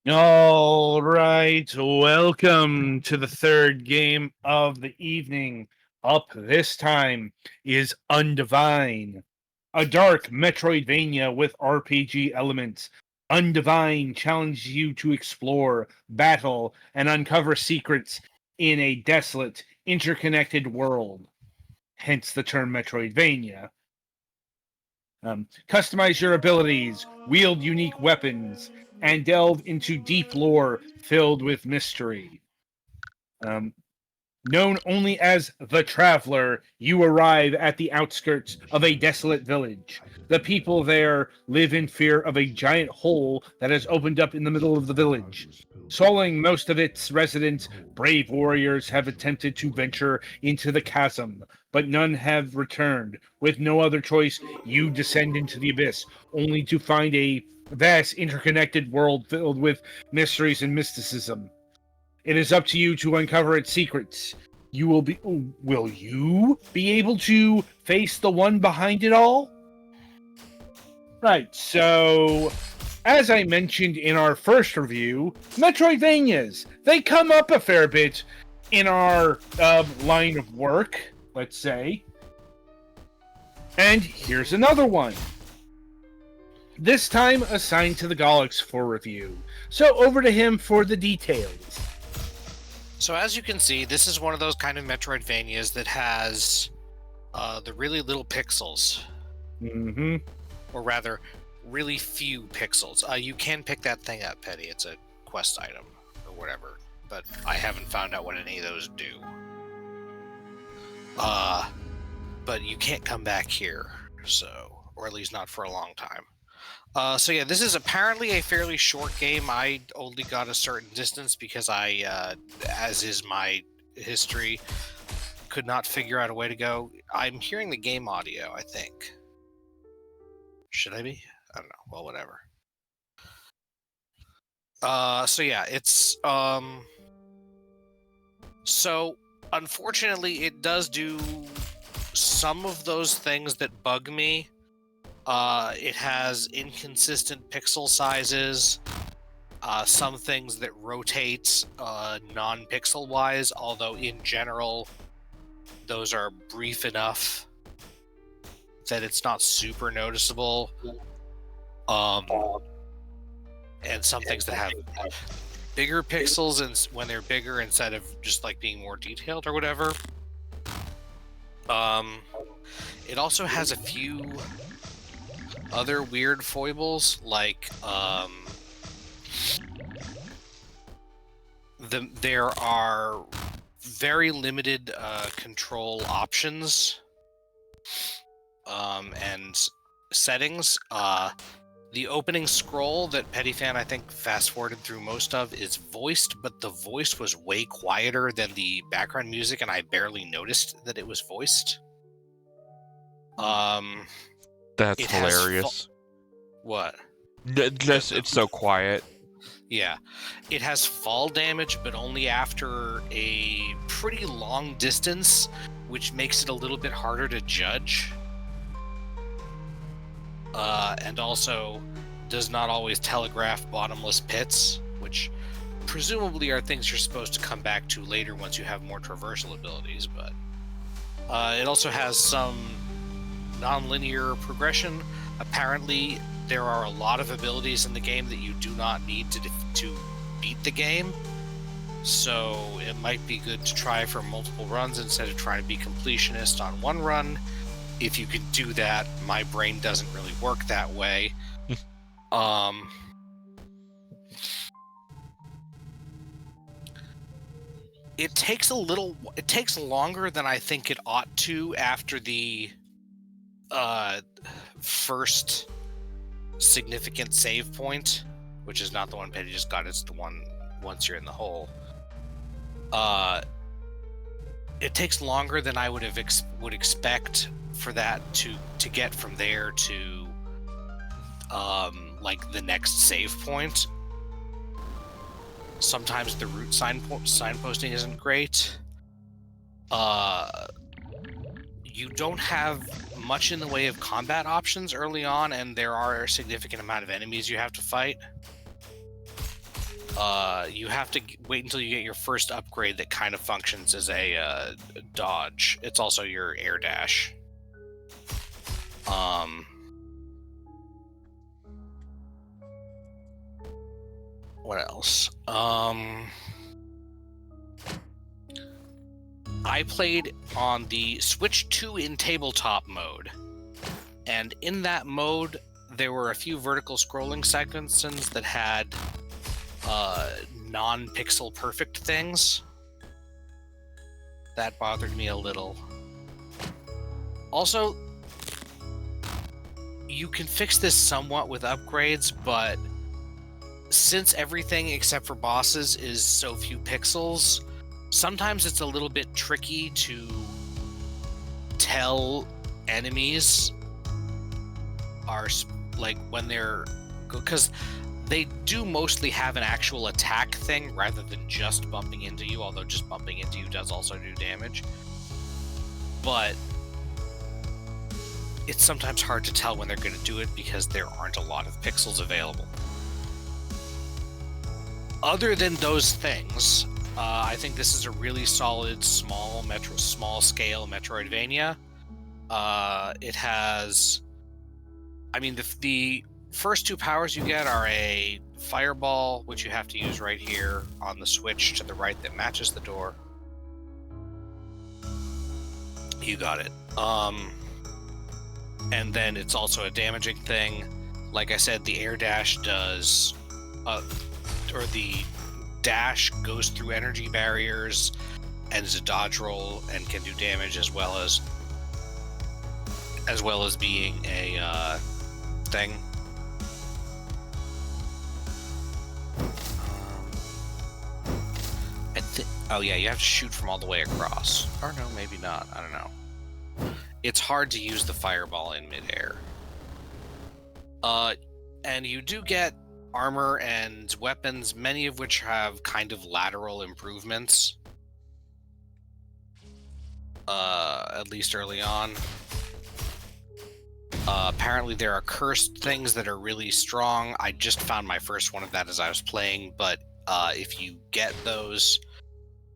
All right, welcome to the third game of the evening. Up this time is Undivine, a dark Metroidvania with RPG elements. Undivine challenges you to explore, battle, and uncover secrets in a desolate, interconnected world. Hence the term Metroidvania. Customize your abilities, wield unique weapons, and delve into deep lore filled with mystery. Um, Known only as the Traveler, you arrive at the outskirts of a desolate village. The people there live in fear of a giant hole that has opened up in the middle of the village. Swallowing most of its residents, brave warriors have attempted to venture into the chasm, but none have returned. With no other choice, you descend into the abyss, only to find a vast interconnected world filled with mysteries and mysticism. It is up to you to uncover its secrets. Will you be able to face the one behind it all? Right, so as I mentioned in our first review, Metroidvanias, they come up a fair bit in our line of work, let's say. And here's another one. This time assigned to the Golics for review. So over to him for the details. So as you can see, this is one of those kind of Metroidvanias that has the really little pixels. Mm-hmm. Or rather, really few pixels. You can pick that thing up, Petty. It's a quest item or whatever. But I haven't found out what any of those do. But you can't come back here, or at least not for a long time. So yeah, this is apparently a fairly short game. I only got a certain distance because I, as is my history, could not figure out a way to go. I'm hearing the game audio, I think. Should I be? I don't know. Well, whatever. So yeah, it's, so unfortunately it does do some of those things that bug me. It has inconsistent pixel sizes, some things that rotate non-pixel wise, although in general those are brief enough that it's not super noticeable. And some things that have bigger pixels and when they're bigger instead of just like being more detailed or whatever. It also has a few other weird foibles, like there are very limited control options and settings. The opening scroll that Pettyfan, I think, fast-forwarded through most of is voiced, but the voice was way quieter than the background music, and I barely noticed that it was voiced. That's hilarious. What? It's so quiet. Yeah. It has fall damage, but only after a pretty long distance, which makes it a little bit harder to judge. And also does not always telegraph bottomless pits, which presumably are things you're supposed to come back to later once you have more traversal abilities, but it also has some non-linear progression. Apparently, there are a lot of abilities in the game that you do not need to beat the game, so it might be good to try for multiple runs instead of trying to be completionist on one run. If you can do that, my brain doesn't really work that way. It takes longer than I think it ought to after the first significant save point, which is not the one Petty just got, it's the one once you're in the hole. It takes longer than I would expect for that to get from there to like the next save point. Sometimes the route signposting isn't great. You don't have much in the way of combat options early on, and there are a significant amount of enemies you have to fight. You have to wait until you get your first upgrade that kind of functions as a dodge. It's also your air dash. What else? I played on the Switch 2 in tabletop mode, and in that mode, there were a few vertical scrolling sequences that had non-pixel perfect things. That bothered me a little. Also, you can fix this somewhat with upgrades, but since everything except for bosses is so few pixels, sometimes it's a little bit tricky to tell enemies are like when they're, because they do mostly have an actual attack thing rather than just bumping into you, although just bumping into you does also do damage. But it's sometimes hard to tell when they're going to do it because there aren't a lot of pixels available. Other than those things, I think this is a really solid small scale Metroidvania. It has, I mean, the first two powers you get are a fireball, which you have to use right here on the switch to the right that matches the door. You got it. And then it's also a damaging thing. Like I said, the air dash does, or the dash goes through energy barriers and is a dodge roll and can do damage as well as being a thing. Oh yeah, you have to shoot from all the way across. Or no, maybe not. I don't know. It's hard to use the fireball in midair. And you do get armor and weapons, many of which have kind of lateral improvements. At least early on. Apparently there are cursed things that are really strong. I just found my first one of that as I was playing, but if you get those,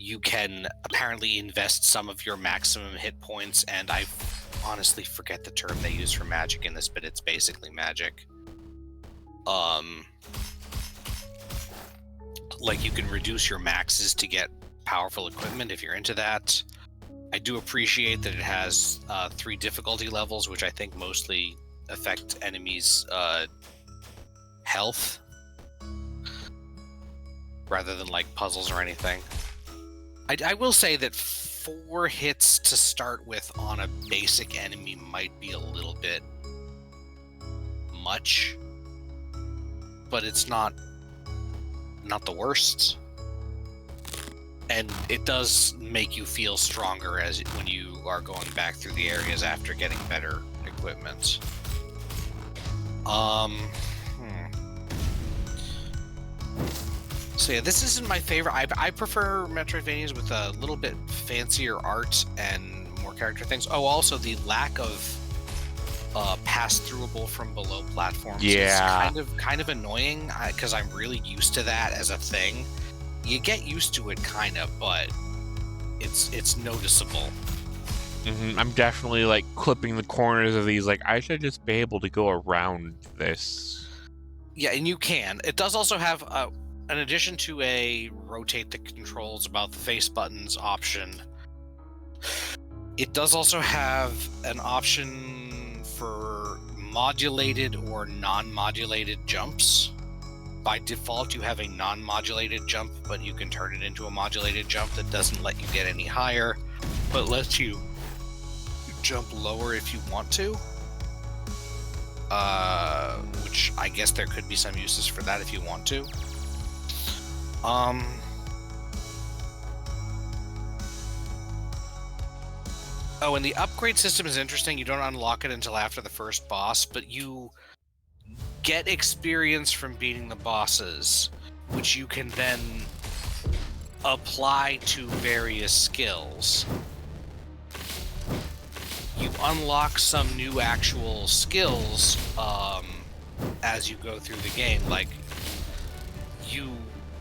you can apparently invest some of your maximum hit points, and I honestly forget the term they use for magic in this, but it's basically magic. Like you can reduce your maxes to get powerful equipment if you're into that. I do appreciate that it has 3 difficulty levels, which I think mostly affect enemies' health rather than like puzzles or anything. I will say that 4 hits to start with on a basic enemy might be a little bit much, but it's not the worst. And it does make you feel stronger when you are going back through the areas after getting better equipment. So yeah, this isn't my favorite. I prefer Metroidvanias with a little bit fancier art and more character things. Oh, also the lack of pass-throughable from below platforms is kind of annoying because I'm really used to that as a thing. You get used to it kind of, but it's noticeable. I'm definitely like clipping the corners of these. Like I should just be able to go around this. Yeah, and you can. It does also have in addition to a rotate the controls about the face buttons option, it does also have an option for modulated or non-modulated jumps. By default, you have a non-modulated jump, but you can turn it into a modulated jump that doesn't let you get any higher, but lets you jump lower if you want to. Which I guess there could be some uses for that if you want to. Oh, and the upgrade system is interesting. You don't unlock it until after the first boss, but you get experience from beating the bosses, which you can then apply to various skills. You unlock some new actual skills as you go through the game. Like, you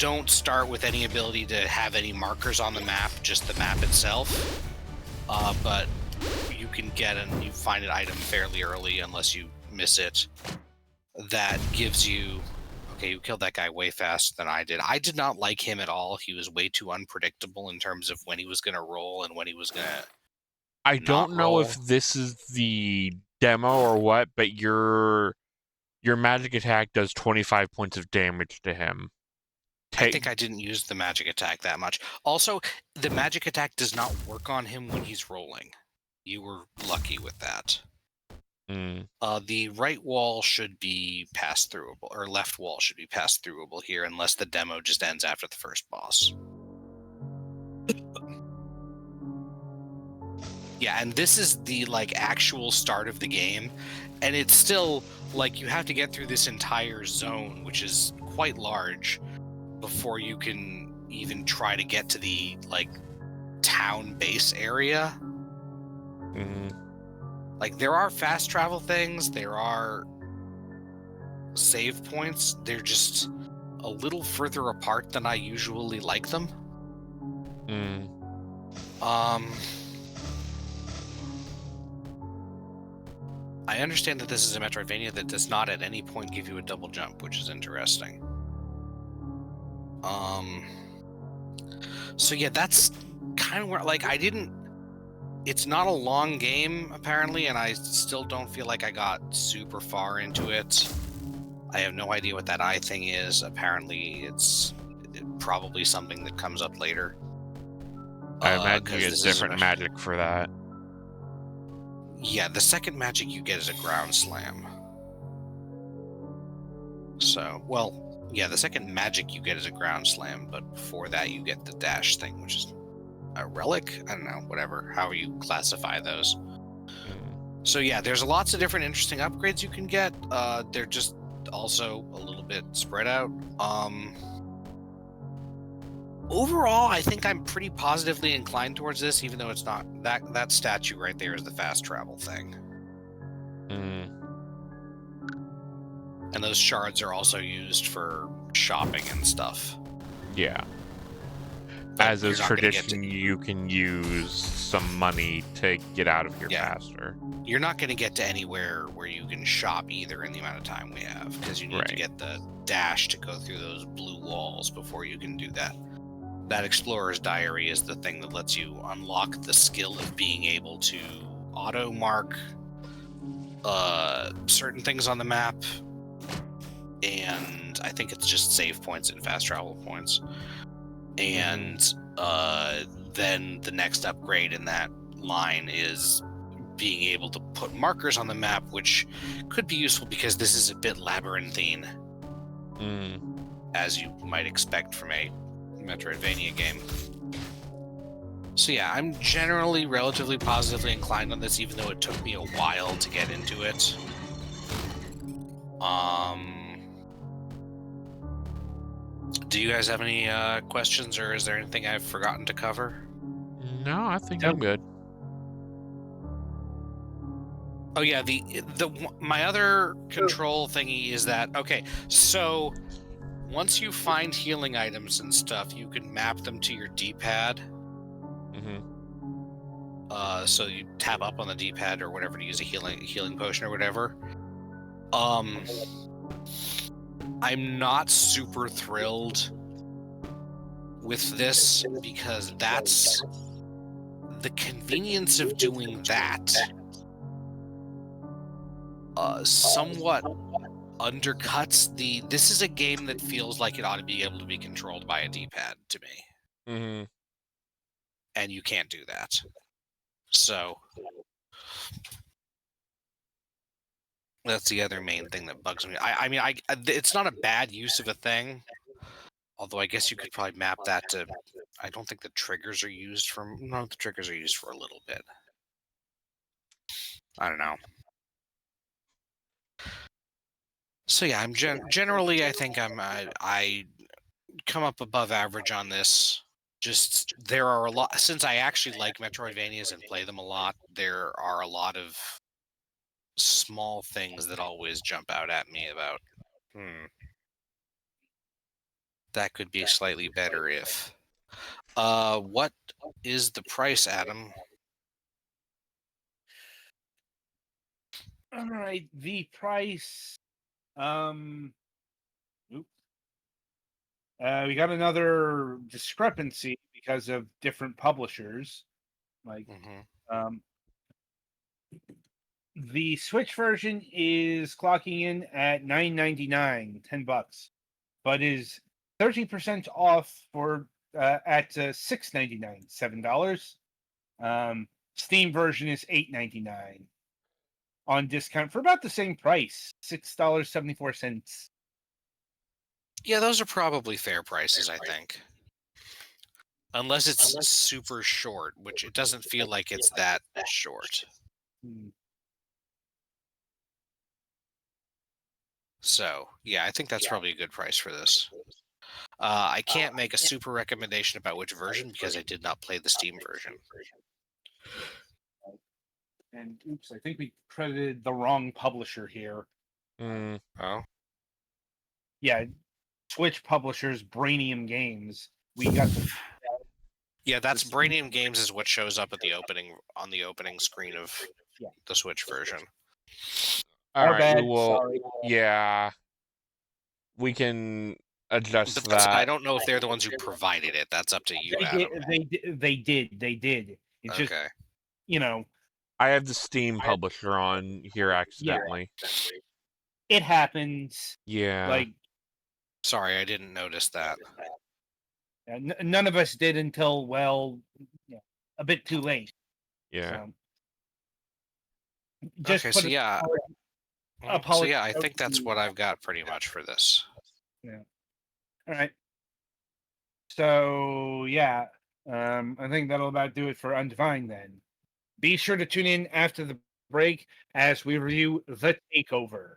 don't start with any ability to have any markers on the map, just the map itself. But you can get and you find an item fairly early unless you miss it. That gives you. Okay, you killed that guy way faster than I did. I did not like him at all. He was way too unpredictable in terms of when he was going to roll and when he was going to. I don't know roll. if this is the demo or what, but your magic attack does 25 points of damage to him. I think I didn't use the magic attack that much. Also, the magic attack does not work on him when he's rolling. You were lucky with that. The right wall should be pass-throughable, or left wall should be pass-throughable here, unless the demo just ends after the first boss. Yeah, and this is the actual start of the game, and it's still you have to get through this entire zone, which is quite large, before you can even try to get to the town base area. There are fast travel things, there are save points, they're just a little further apart than I usually like them. I understand that this is a Metroidvania that does not at any point give you a double jump, which is interesting. So yeah, that's kind of where it's not a long game apparently, and I still don't feel like I got super far into it. I have no idea what that eye thing is. Apparently it's probably something that comes up later. I imagine you get different magic for that. Yeah, the second magic you get is a ground slam. So, well, yeah, the second magic you get is a ground slam, but before that you get the dash thing, which is a relic? I don't know, whatever, however you classify those. So yeah, there's lots of different interesting upgrades you can get. They're just also a little bit spread out. Overall, I think I'm pretty positively inclined towards this, even though it's not that statue right there is the fast travel thing. And those shards are also used for shopping and stuff. Yeah. But as is tradition, you can use some money to get out of here faster. You're not going to get to anywhere where you can shop either in the amount of time we have, because you need to get the dash to go through those blue walls before you can do that. That Explorer's Diary is the thing that lets you unlock the skill of being able to auto-mark certain things on the map, and I think it's just save points and fast travel points. And then the next upgrade in that line is being able to put markers on the map, which could be useful because this is a bit labyrinthine, as you might expect from a Metroidvania game. So yeah, I'm generally relatively positively inclined on this, even though it took me a while to get into it. Do you guys have any questions, or is there anything I've forgotten to cover? No, I think I'm good. Oh yeah, my other control thingy is that, okay, so once you find healing items and stuff, you can map them to your D-pad. So you tap up on the D-pad or whatever to use a healing potion or whatever. I'm not super thrilled with this because that's the convenience of doing that. Somewhat undercuts this is a game that feels like it ought to be able to be controlled by a D-pad to me. And you can't do that. So that's the other main thing that bugs me. I mean, it's not a bad use of a thing, although I guess you could probably map that to. I don't think the triggers are used for. No, the triggers are used for a little bit. I don't know. So yeah, I'm generally. I think I come up above average on this. Just there are a lot, since I actually like Metroidvanias and play them a lot. There are a lot of small things that always jump out at me about. That could be slightly better if. What is the price, Adam? All right, the price. Oops. We got another discrepancy because of different publishers. Like, um, the Switch version is clocking in at $9.99, $10, but is 30% off for at $6.99, $7. Steam version is $8.99 on discount for about the same price, $6.74. Yeah, those are probably fair prices, I think. Unless it's super short, which it doesn't feel like it's that short. So, yeah, I think that's probably a good price for this. I can't make a super recommendation about which version because I did not play the Steam version. And oops, I think we credited the wrong publisher here. Oh, Yeah, Switch publishers, Brainium Games. We got the yeah, that's Brainium Games is what shows up at the opening on the opening screen of the Switch version. All Our right, bad. we will. Sorry. Yeah, we can adjust But that. I don't know if they're the ones who provided it. That's up to you, Adam. They did. It's just, Okay. you know, I have the Steam publisher on here accidentally. it happens. Yeah. Like, Sorry, I didn't notice that. none of us did until, well, a bit too late. Yeah. So, just Okay, put so yeah. So yeah, I think that's what I've got pretty much for this. Yeah. All right. So yeah, I think that'll about do it for Undivine then. Be sure to tune in after the break as we review The Takeover.